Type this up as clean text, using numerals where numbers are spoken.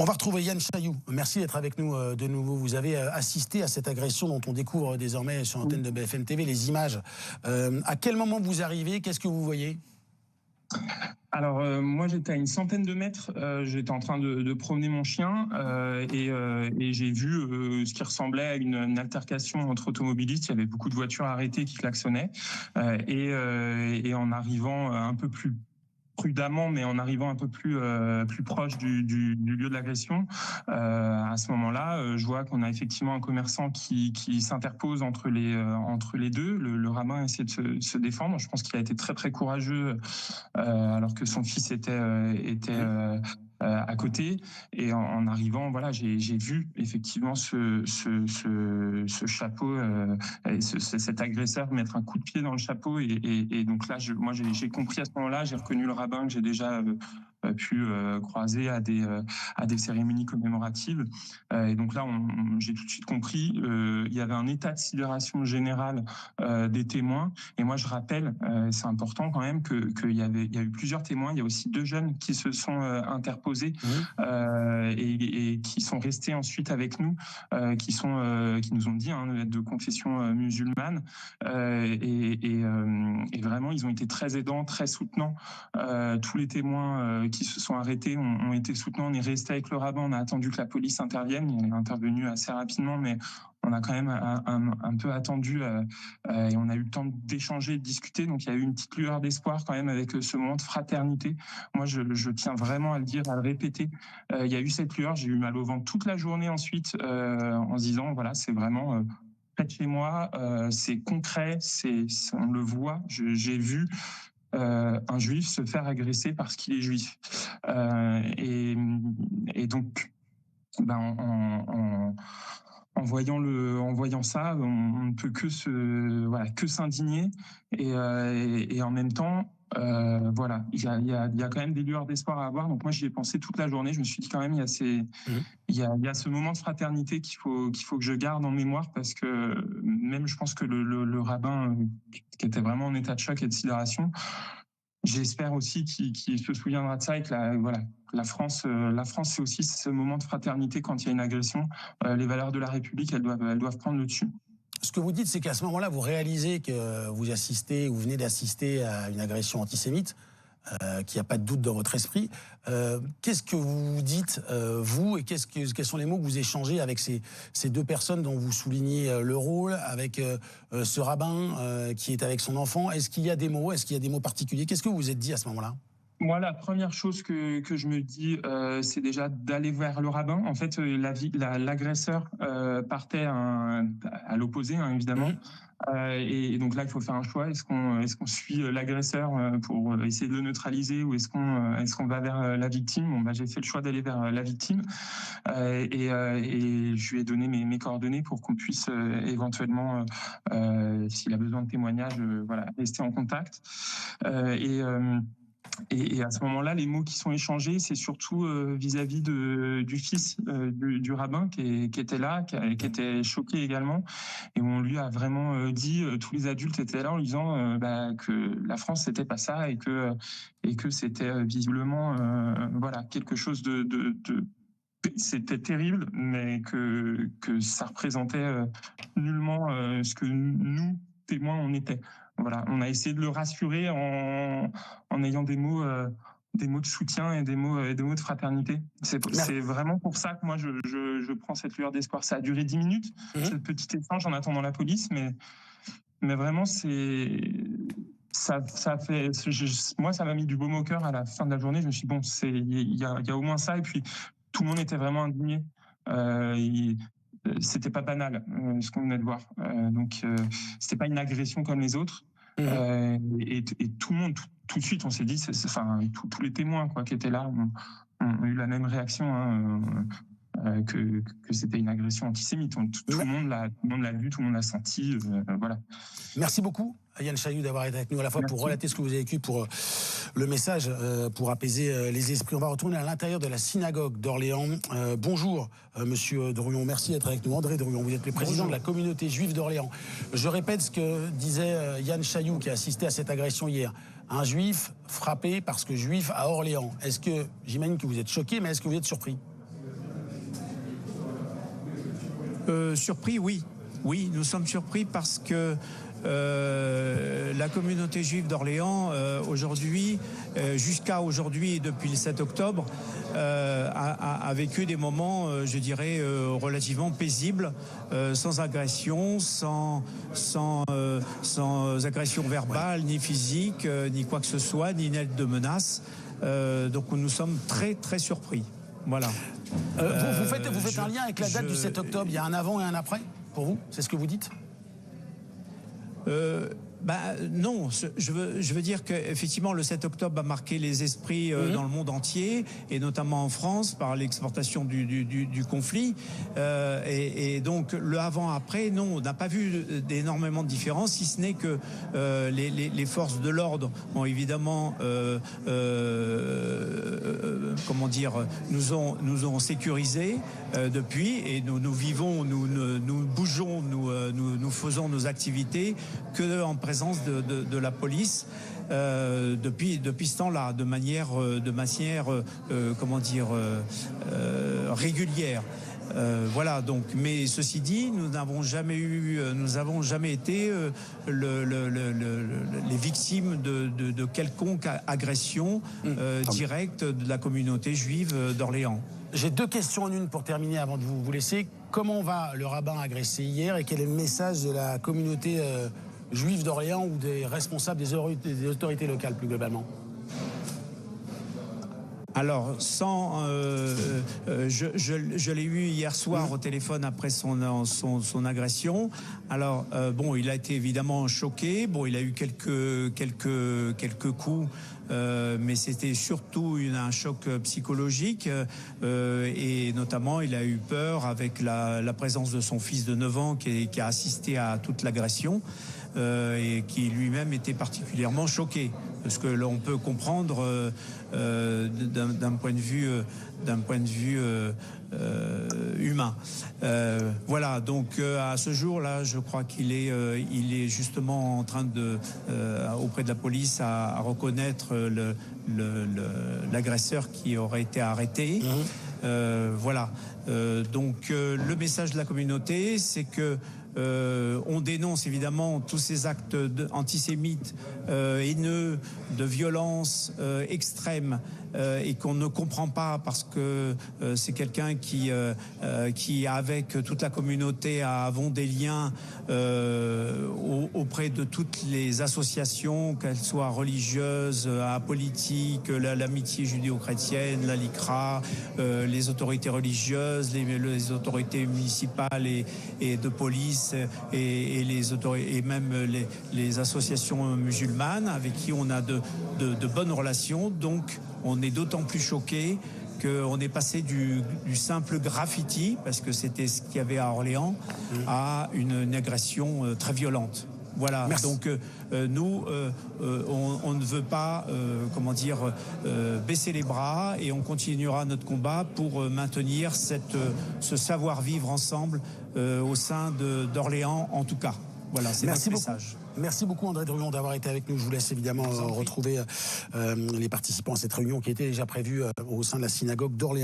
On va retrouver Yann Chailloux. Merci d'être avec nous de nouveau. Vous avez assisté à cette agression dont on découvre désormais sur l'antenne de BFM TV les images. À quel moment vous arrivez? Qu'est-ce que vous voyez? Alors moi j'étais à une centaine de mètres, j'étais en train de promener mon chien et j'ai vu ce qui ressemblait à une altercation entre automobilistes. Il y avait beaucoup de voitures arrêtées qui klaxonnaient et en arrivant un peu plus prudemment, mais en arrivant un peu plus proche du lieu de l'agression, à ce moment-là, je vois qu'on a effectivement un commerçant qui s'interpose entre les deux. Le rabbin essaie de se défendre. Je pense qu'il a été très très courageux, alors que son fils était à côté. Et en arrivant, voilà, j'ai vu effectivement ce chapeau, cet agresseur mettre un coup de pied dans le chapeau. Et donc là, moi, j'ai compris à ce moment-là, j'ai reconnu le rabbin que j'ai déjà pu croiser à des cérémonies commémoratives. Et donc là, j'ai tout de suite compris, il y avait un état de sidération générale des témoins. Et moi, je rappelle, c'est important quand même, qu'il y a eu plusieurs témoins. Il y a aussi 2 jeunes qui se sont interposés et qui sont restés ensuite avec nous, qui nous ont dit être de confession musulmane. Et vraiment, ils ont été très aidants, très soutenants. Tous les témoins qui se sont arrêtés ont été soutenants. On est resté avec le rabbin, on a attendu que la police intervienne. Il est intervenu assez rapidement, mais on a quand même un peu attendu et on a eu le temps d'échanger, de discuter. Donc il y a eu une petite lueur d'espoir quand même avec ce moment de fraternité. Moi, je tiens vraiment à le dire, à le répéter. Il y a eu cette lueur. J'ai eu mal au ventre toute la journée ensuite en se disant, voilà, c'est vraiment près de chez moi, c'est concret, on le voit. J'ai vu un juif se faire agresser parce qu'il est juif. Et donc, en voyant ça, on ne peut que s'indigner et en même temps, voilà, il y a quand même des lueurs d'espoir à avoir. Donc moi, j'y ai pensé toute la journée. Je me suis dit quand même, il y a ce moment de fraternité qu'il faut que je garde en mémoire, parce que même je pense que le rabbin qui était vraiment en état de choc et de sidération, j'espère aussi qu'il se souviendra de ça et que la France, c'est aussi ce moment de fraternité quand il y a une agression. Les valeurs de la République, elles doivent prendre le dessus. Ce que vous dites, c'est qu'à ce moment-là, vous réalisez que vous venez d'assister à une agression antisémite, qu'il n'y a pas de doute dans votre esprit. Qu'est-ce que vous dites, vous, et quels sont les mots que vous échangez avec ces 2 personnes dont vous soulignez le rôle, avec ce rabbin qui est avec son enfant? Est-ce qu'il y a des mots particuliers? Qu'est-ce que vous vous êtes dit à ce moment-là? Moi, la première chose que je me dis, c'est déjà d'aller vers le rabbin. En fait, l'agresseur partait à l'opposé, évidemment. Et donc là, il faut faire un choix. Est-ce qu'on suit l'agresseur pour essayer de le neutraliser, ou est-ce qu'on va vers la victime? Bon, j'ai fait le choix d'aller vers la victime et je lui ai donné mes coordonnées pour qu'on puisse éventuellement, s'il a besoin de témoignages, rester en contact. Et à ce moment-là, les mots qui sont échangés, c'est surtout vis-à-vis du fils du rabbin qui était là, qui était choqué également, et où on lui a vraiment dit, tous les adultes étaient là en lui disant que la France c'était pas ça, et que c'était visiblement quelque chose de c'était terrible, mais que ça représentait nullement ce que nous, témoins, on était. Voilà, on a essayé de le rassurer en ayant des mots de soutien et des mots de fraternité. C'est vraiment pour ça que moi je prends cette lueur d'espoir. Ça a duré 10 minutes, ce petit échange en attendant la police, mais vraiment moi ça m'a mis du baume au cœur à la fin de la journée. Je me suis dit, bon, il y a au moins ça, et puis tout le monde était vraiment indigné. C'était pas banal ce qu'on venait de voir. Donc c'était pas une agression comme les autres. Et tout le monde, tout de suite, on s'est dit, tous les témoins qui étaient là ont eu la même réaction, que c'était une agression antisémite. Tout le monde l'a vu, tout le monde l'a senti. Voilà. Merci beaucoup, Yann Chailloux, d'avoir été avec nous, à la fois pour relater ce que vous avez vécu, pour le message, pour apaiser les esprits. On va retourner à l'intérieur de la synagogue d'Orléans. Bonjour, monsieur Drouillon, merci d'être avec nous. André Drouillon, vous êtes le président de la communauté juive d'Orléans. Je répète ce que disait Yann Chailloux, qui a assisté à cette agression hier. Un juif frappé parce que juif à Orléans. J'imagine que vous êtes choqué, mais est-ce que vous êtes surpris? Surpris, oui. Oui, nous sommes surpris parce que la communauté juive d'Orléans, aujourd'hui, jusqu'à aujourd'hui et depuis le 7 octobre, a vécu des moments, je dirais, relativement paisibles, sans agression, sans agression verbale, ni physique, ni quoi que ce soit, ni lettre de menace. Donc nous sommes très, très surpris. Voilà. Vous faites un lien avec la date du 7 octobre. Il y a un avant et un après pour vous? C'est ce que vous dites? Non, je veux dire qu'effectivement le 7 octobre a marqué les esprits dans le monde entier et notamment en France par l'exportation du conflit et donc le avant-après, non, on n'a pas vu d'énormément de différence, si ce n'est que les forces de l'ordre ont évidemment comment dire, nous ont sécurisés depuis et nous vivons, nous bougeons, nous faisons nos activités que en présence de la police depuis ce temps-là, de manière comment dire régulière. Voilà, donc, mais ceci dit, nous n'avons jamais été les victimes de quelconque agression directe de la communauté juive d'Orléans. J'ai deux questions en une pour terminer avant de vous laisser. Comment va le rabbin agressé hier et quel est le message de la communauté juive d'Orléans ou des responsables des autorités locales plus globalement? Alors, je l'ai eu hier soir au téléphone après son agression. Alors, bon, il a été évidemment choqué. Bon, il a eu quelques coups, mais c'était surtout un choc psychologique. Et notamment, il a eu peur avec la présence de son fils de 9 ans qui a assisté à toute l'agression. Et qui lui-même était particulièrement choqué, parce que l'on peut comprendre d'un point de vue humain. Voilà, donc à ce jour-là, je crois qu'il est justement en train auprès de la police à reconnaître l'agresseur qui aurait été arrêté. Voilà. Donc le message de la communauté, c'est que on dénonce évidemment tous ces actes antisémites, haineux, de violence extrême, et qu'on ne comprend pas parce que c'est quelqu'un qui avec toute la communauté avons des liens auprès de toutes les associations, qu'elles soient religieuses, apolitiques, l'amitié judéo-chrétienne, la LICRA, les autorités religieuses, les autorités municipales et de police et même les associations musulmanes avec qui on a de bonnes relations. Donc on est d'autant plus choqué qu'on est passé du simple graffiti, parce que c'était ce qu'il y avait à Orléans, à une agression très violente. Voilà. Merci. Donc nous, on ne veut pas, comment dire, baisser les bras, et on continuera notre combat pour maintenir ce savoir-vivre ensemble au sein d'Orléans, en tout cas. Voilà, c'est notre message. Merci beaucoup André Druon d'avoir été avec nous. Je vous laisse évidemment retrouver les participants à cette réunion qui était déjà prévue au sein de la synagogue d'Orléans.